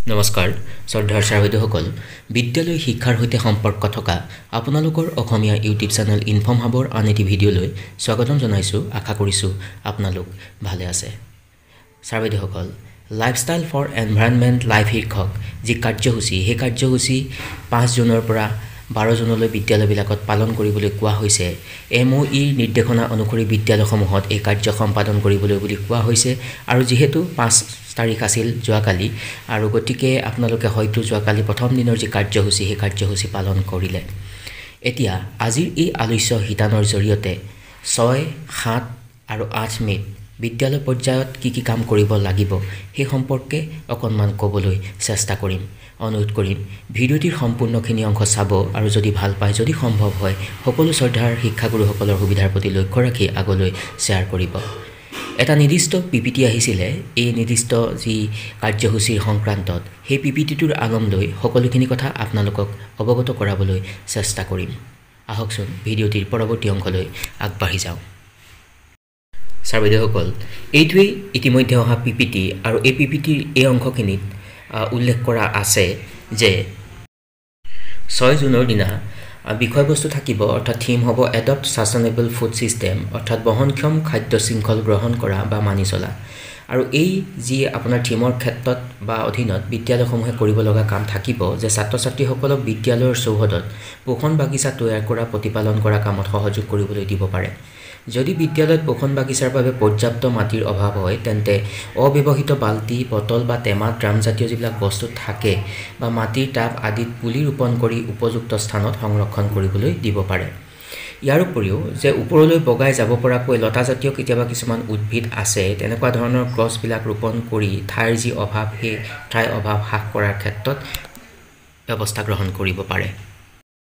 নমস্কাৰ শ্ৰদ্ধাৰ ছাৰ-বাইদেউসকল বিদ্যালয় শিক্ষাৰ সৈতে সম্পৰ্ক থকা আপোনালোকৰ অসমীয়া ইউটিউব চেনেল ইনফৰ্ম হাবৰ আন এটি ভিডিঅ'লৈ স্বাগতম জনাইছোঁ। আশা কৰিছোঁ আপোনালোক ভালে আছে। ছাৰ-বাইদেউসকল লাইফষ্টাইল ফৰ এনভাইৰনমেণ্ট লাইফ শীৰ্ষক যি কাৰ্যসূচী সেই কাৰ্যসূচী 5 জুনৰ পৰা 12 জুনলৈ বিদ্যালয়বিলাকত পালন কৰিবলৈ কোৱা হৈছে। MOE নিৰ্দেশনা অনুসৰি বিদ্যালয়সমূহত এই কাৰ্য সম্পাদন কৰিবলৈ বুলি কোৱা হৈছে আৰু যিহেতু 5 তাৰিখ আছিল যোৱাকালি আৰু গতিকে আপোনালোকে হয়তো যোৱাকালি প্ৰথম দিনৰ যি কাৰ্যসূচী সেই কাৰ্যসূচী পালন কৰিলে। এতিয়া আজিৰ এই আলোচ্য শিতানৰ জৰিয়তে 6, 7 আৰু 8 মে'ত বিদ্যালয় পৰ্যায়ত কি কাম কৰিব লাগিব সেই সম্পৰ্কে অকণমান ক'বলৈ চেষ্টা কৰিম। অনুৰোধ কৰিম ভিডিঅ'টিৰ সম্পূৰ্ণখিনি অংশ চাব আৰু যদি ভাল পায়, যদি সম্ভৱ হয় সকলো শ্ৰদ্ধাৰ শিক্ষাগুৰুসকলৰ সুবিধাৰ প্ৰতি লক্ষ্য ৰাখি আগলৈ শ্বেয়াৰ কৰিব। এটা নিৰ্দিষ্ট PPT আহিছিলে এই নিৰ্দিষ্ট যি কাৰ্যসূচীৰ সংক্ৰান্তত, সেই PPTটোৰ আগম লৈ সকলোখিনি কথা আপোনালোকক অৱগত কৰাবলৈ চেষ্টা কৰিম। আহকচোন ভিডিঅ'টিৰ পৰৱৰ্তী অংশলৈ আগবাঢ়ি যাওঁ। ছাৰ-বাইদেউসকল এইটোৱেই ইতিমধ্যে অহা PPT আৰু এই PPTৰ এই অংশখিনিত উল্লেখ কৰা আছে যে 6 জুনৰ দিনা বিষয়বস্তু থাকিব, অৰ্থাৎ থিম হ'ব এডপ্ট ছাষ্টেইনেবল ফুড ছিষ্টেম, অৰ্থাৎ বহনক্ষম খাদ্য শৃংখল গ্ৰহণ কৰা বা মানি চলা। আৰু এই যি আপোনাৰ থিমৰ ক্ষেত্ৰত বা অধীনত বিদ্যালয়সমূহে কৰিব লগা কাম থাকিব যে ছাত্ৰ ছাত্ৰীসকলক বিদ্যালয়ৰ চৌহদত পোষণ বাগিচা তৈয়াৰ কৰা প্ৰতিপালন কৰা কামত সহযোগ কৰিবলৈ দিব পাৰে। যদি বিদ্যালয়ত পোষণ বাগিচাৰ বাবে পৰ্যাপ্ত মাটিৰ অভাৱ হয় তেন্তে অব্যৱহৃত বাল্টি, বটল বা টেমা, ড্ৰামজাতীয় যিবিলাক বস্তু থাকে বা মাটিৰ টাব আদিত পুলি ৰোপণ কৰি উপযুক্ত স্থানত সংৰক্ষণ কৰিবলৈ দিব পাৰে। ইয়াৰ উপৰিও যে ওপৰলৈ বগাই যাব পৰাকৈ লতাজাতীয় কেতিয়াবা কিছুমান উদ্ভিদ আছে, তেনেকুৱা ধৰণৰ গছবিলাক ৰোপণ কৰি ঠাইৰ যি অভাৱ সেই ঠাইৰ অভাৱ হ্ৰাস কৰাৰ ক্ষেত্ৰত ব্যৱস্থা গ্ৰহণ কৰিব পাৰে।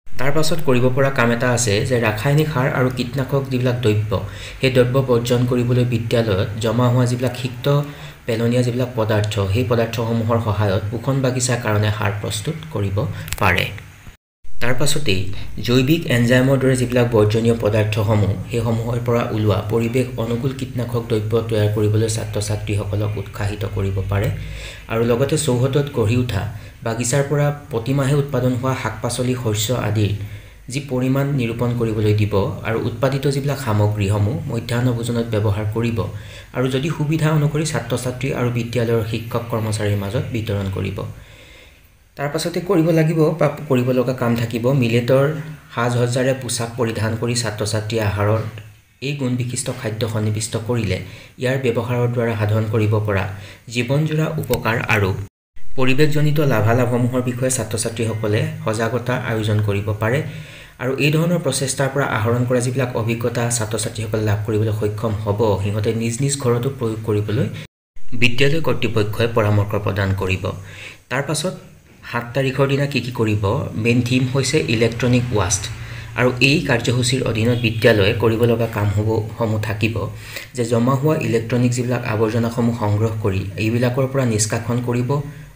তাৰ পাছত কৰিব পৰা কাম এটা আছে যে ৰাসায়নিক সাৰ আৰু কীটনাশক যিবিলাক দ্ৰব্য সেই দ্ৰব্য বৰ্জন কৰিবলৈ বিদ্যালয়ত জমা হোৱা যিবিলাক সিক্ত পেলনীয়া যিবিলাক পদাৰ্থ সেই পদাৰ্থসমূহৰ সহায়ত পোষণ বাগিচাৰ কাৰণে সাৰ প্ৰস্তুত কৰিব পাৰে। তাৰ পাছতেই জৈৱিক এনজাইমৰ দৰে যিবিলাক বৰ্জনীয় পদাৰ্থসমূহ সেইসমূহৰ পৰা ওলোৱা পৰিৱেশ অনুকূল কীটনাশক দ্ৰব্য তৈয়াৰ কৰিবলৈ ছাত্ৰ ছাত্ৰীসকলক উৎসাহিত কৰিব পাৰে। আৰু লগতে চৌহদত গঢ়ি উঠা বাগিচাৰ পৰা প্ৰতিমাহে উৎপাদন হোৱা শাক পাচলি, শস্য আদিৰ যি পৰিমাণ নিৰূপণ কৰিবলৈ দিব আৰু উৎপাদিত যিবিলাক সামগ্ৰীসমূহ মধ্যাহ্ন ভোজনত ব্যৱহাৰ কৰিব আৰু যদি সুবিধা অনুসৰি ছাত্ৰ ছাত্ৰী আৰু বিদ্যালয়ৰ শিক্ষক কৰ্মচাৰীৰ মাজত বিতৰণ কৰিব। তাৰ পাছতে কৰিব লাগিব বা কৰিব লগা কাম থাকিব মিলেটৰ সাজ-সজ্জাৰে পোছাক পৰিধান কৰি ছাত্ৰ ছাত্ৰীয়ে আহাৰৰ এই গুণ বিশিষ্ট খাদ্য সন্নিৱিষ্ট কৰিলে ইয়াৰ ব্যৱহাৰৰ দ্বাৰা সাধন কৰিব পৰা জীৱনজোৰা উপকাৰ আৰু পৰিৱেশজনিত লাভালাভসমূহৰ বিষয়ে ছাত্ৰ ছাত্ৰীসকলে সজাগতা আয়োজন কৰিব পাৰে। আৰু এই ধৰণৰ প্ৰচেষ্টাৰ পৰা আহৰণ কৰা যিবিলাক অভিজ্ঞতা ছাত্ৰ ছাত্ৰীসকলে লাভ কৰিবলৈ সক্ষম হ'ব, সিহঁতে নিজ নিজ ঘৰতো প্ৰয়োগ কৰিবলৈ বিদ্যালয় কৰ্তৃপক্ষই পৰামৰ্শ প্ৰদান কৰিব। তাৰ পাছত 7 তাৰিখৰ দিনা কি কৰিব, মেইন থিম হৈছে ইলেক্ট্ৰনিক ৱাষ্ট। আৰু এই কাৰ্যসূচীৰ অধীনত বিদ্যালয়ে কৰিব লগা কামসমূহ থাকিব যে জমা হোৱা ইলেক্ট্ৰনিক যিবিলাক আৱৰ্জনাসমূহ সংগ্ৰহ কৰি এইবিলাকৰ পৰা নিষ্কাশন কৰিব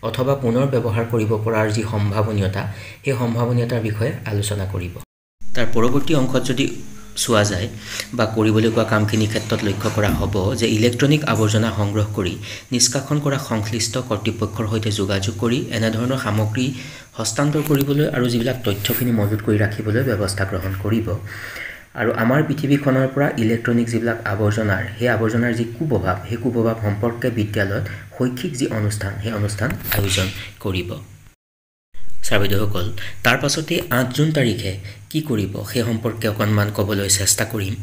অথবা পুনৰ ব্যৱহাৰ কৰিব পৰাৰ যি সম্ভাৱনীয়তা সেই সম্ভাৱনীয়তাৰ বিষয়ে আলোচনা কৰিব। তাৰ পৰৱৰ্তী অংশত যদি চোৱা যায় বা কৰিবলৈ কোৱা কামখিনিৰ ক্ষেত্ৰত লক্ষ্য কৰা হ'ব যে ইলেক্ট্ৰনিক আৱৰ্জনা সংগ্ৰহ কৰি নিষ্কাশন কৰা সংশ্লিষ্ট কৰ্তৃপক্ষৰ সৈতে যোগাযোগ কৰি এনেধৰণৰ সামগ্ৰী হস্তান্তৰ কৰিবলৈ আৰু যিবিলাক তথ্যখিনি মজুত কৰি ৰাখিবলৈ ব্যৱস্থা গ্ৰহণ কৰিব। আৰু আমাৰ পৃথিৱীখনৰ পৰা ইলেক্ট্ৰনিক যিবিলাক আৱৰ্জনাৰ সেই আৱৰ্জনাৰ যি কুপ্ৰভাৱ সেই কুপ্ৰভাৱ সম্পৰ্কে বিদ্যালয়ত শৈক্ষিক যি অনুষ্ঠান সেই অনুষ্ঠান আয়োজন কৰিব। ছাৰ-বাইদেউসকল তাৰ পাছতে 8 জুন তাৰিখে কি কৰিব সেই সম্পৰ্কে অকণমান ক'বলৈ চেষ্টা কৰিম।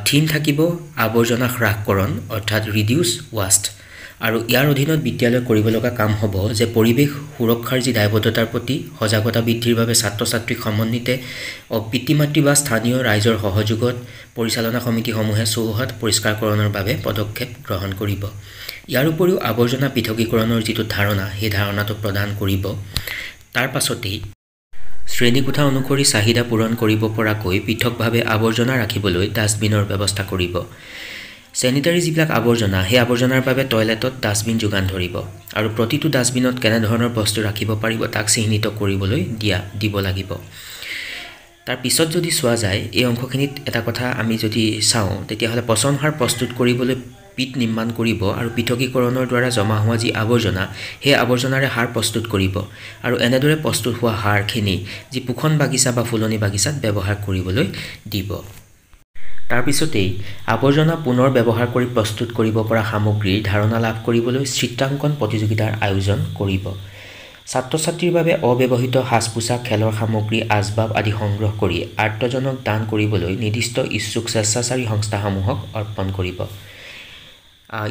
থিম থাকিব আৱৰ্জনা হ্ৰাসকৰণ, অৰ্থাৎ ৰিডিউচ ৱাষ্ট। আৰু ইয়াৰ অধীনত বিদ্যালয় কৰিব লগা কাম হ'ব যে পৰিৱেশ সুৰক্ষাৰ যি দায়বদ্ধতাৰ প্ৰতি সজাগতা বৃদ্ধিৰ বাবে ছাত্ৰ ছাত্ৰীক সমন্বিতে পিতৃ মাতৃ বা স্থানীয় ৰাইজৰ সহযোগত পৰিচালনা সমিতিসমূহে চৌহদ পৰিষ্কাৰকৰণৰ বাবে পদক্ষেপ গ্ৰহণ কৰিব। ইয়াৰ উপৰিও আৱৰ্জনা পৃথকীকৰণৰ যিটো ধাৰণা সেই ধাৰণাটো প্ৰদান কৰিব। তাৰ পাছতেই শ্ৰেণীকোঠা অনুসৰি চাহিদা পূৰণ কৰিব পৰাকৈ পৃথকভাৱে আৱৰ্জনা ৰাখিবলৈ ডাষ্টবিনৰ ব্যৱস্থা কৰিব। চেনিটাৰী যিবিলাক আৱৰ্জনা সেই আৱৰ্জনাৰ বাবে টয়লেটত ডাষ্টবিন যোগান ধৰিব আৰু প্ৰতিটো ডাষ্টবিনত কেনেধৰণৰ বস্তু ৰাখিব পাৰিব তাক চিহ্নিত কৰিবলৈ দিব লাগিব। তাৰ পিছত যদি চোৱা যায় এই অংশখিনিত এটা কথা আমি যদি চাওঁ তেতিয়াহ'লে পচন সাৰ প্ৰস্তুত কৰিবলৈ পিট নিৰ্মাণ কৰিব আৰু পৃথকীকৰণৰ দ্বাৰা জমা হোৱা যি আৱৰ্জনা সেই আৱৰ্জনাৰে সাৰ প্ৰস্তুত কৰিব আৰু এনেদৰে প্ৰস্তুত হোৱা সাৰখিনি যি পোখন বাগিচা বা ফুলনি বাগিচাত ব্যৱহাৰ কৰিবলৈ দিব। তাৰ পিছতেই আৱৰ্জনা পুনৰ ব্যৱহাৰ কৰি প্ৰস্তুত কৰিব পৰা সামগ্ৰীৰ ধাৰণা লাভ কৰিবলৈ চিত্ৰাংকন প্ৰতিযোগিতাৰ আয়োজন কৰিব। ছাত্ৰ-ছাত্ৰীৰ বাবে অব্যৱহৃত সাজ-পোছাক, খেলৰ সামগ্ৰী, আচবাব আদি সংগ্ৰহ কৰি আৰ্তজনক দান কৰিবলৈ নিৰ্দিষ্ট ইচ্ছুক স্বেচ্ছাচাৰী সংস্থাসমূহক অৰ্পণ কৰিব।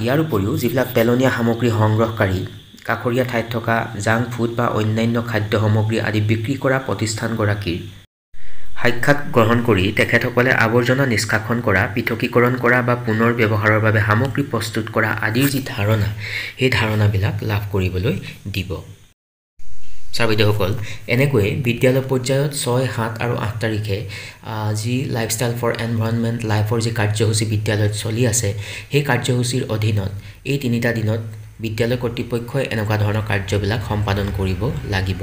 ইয়াৰ উপৰিও যিবিলাক পেলনীয়া সামগ্ৰী সংগ্ৰহকাৰী কাষৰীয়া ঠাইত থকা জাংক ফুড বা অন্যান্য খাদ্য সামগ্ৰী আদি বিক্ৰী কৰা প্ৰতিষ্ঠানগৰাকীৰ সাক্ষাৎ গ্ৰহণ কৰি তেখেতসকলে আৱৰ্জনা নিষ্কাশন কৰা, পৃথকীকৰণ কৰা বা পুনৰ ব্যৱহাৰৰ বাবে সামগ্ৰী প্ৰস্তুত কৰা আদিৰ যি ধাৰণা সেই ধাৰণাবিলাক লাভ কৰিবলৈ দিব। ছাৰ বাইদেউসকল, এনেকৈয়ে বিদ্যালয় পৰ্যায়ত 6, 7 আৰু 8 তাৰিখে যি লাইফষ্টাইল ফৰ এনভাইৰনমেণ্ট লাইফৰ যি কাৰ্যসূচী বিদ্যালয়ত চলি আছে সেই কাৰ্যসূচীৰ অধীনত এই 3টা দিনত বিদ্যালয় কৰ্তৃপক্ষই এনেকুৱা ধৰণৰ কাৰ্যবিলাক সম্পাদন কৰিব লাগিব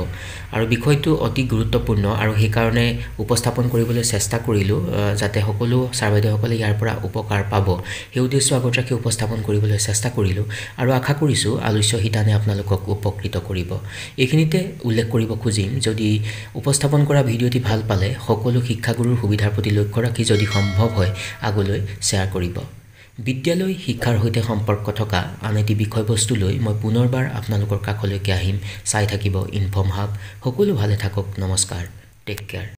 আৰু বিষয়টো অতি গুৰুত্বপূৰ্ণ আৰু সেইকাৰণে উপস্থাপন কৰিবলৈ চেষ্টা কৰিলোঁ যাতে সকলো ছাৰ বাইদেউসকলে ইয়াৰ পৰা উপকাৰ পাব সেই উদ্দেশ্য আগত ৰাখি উপস্থাপন কৰিবলৈ চেষ্টা কৰিলোঁ আৰু আশা কৰিছোঁ আলোচ্য শিতানে আপোনালোকক উপকৃত কৰিব। এইখিনিতে উল্লেখ কৰিব খুজিম, যদি উপস্থাপন কৰা ভিডিঅ'টি ভাল পালে সকলো শিক্ষাগুৰুৰ সুবিধাৰ প্ৰতি লক্ষ্য ৰাখি যদি সম্ভৱ হয় আগলৈ শ্বেয়াৰ কৰিব। বিদ্যালয় শিক্ষাৰ সৈতে সম্পৰ্ক থকা আন এটি বিষয়বস্তু লৈ মই পুনৰবাৰ আপোনালোকৰ কাষলৈকে আহিম। চাই থাকিব ইনফৰ্ম হাব। সকলো ভালে থাকক। নমস্কাৰ। Take care.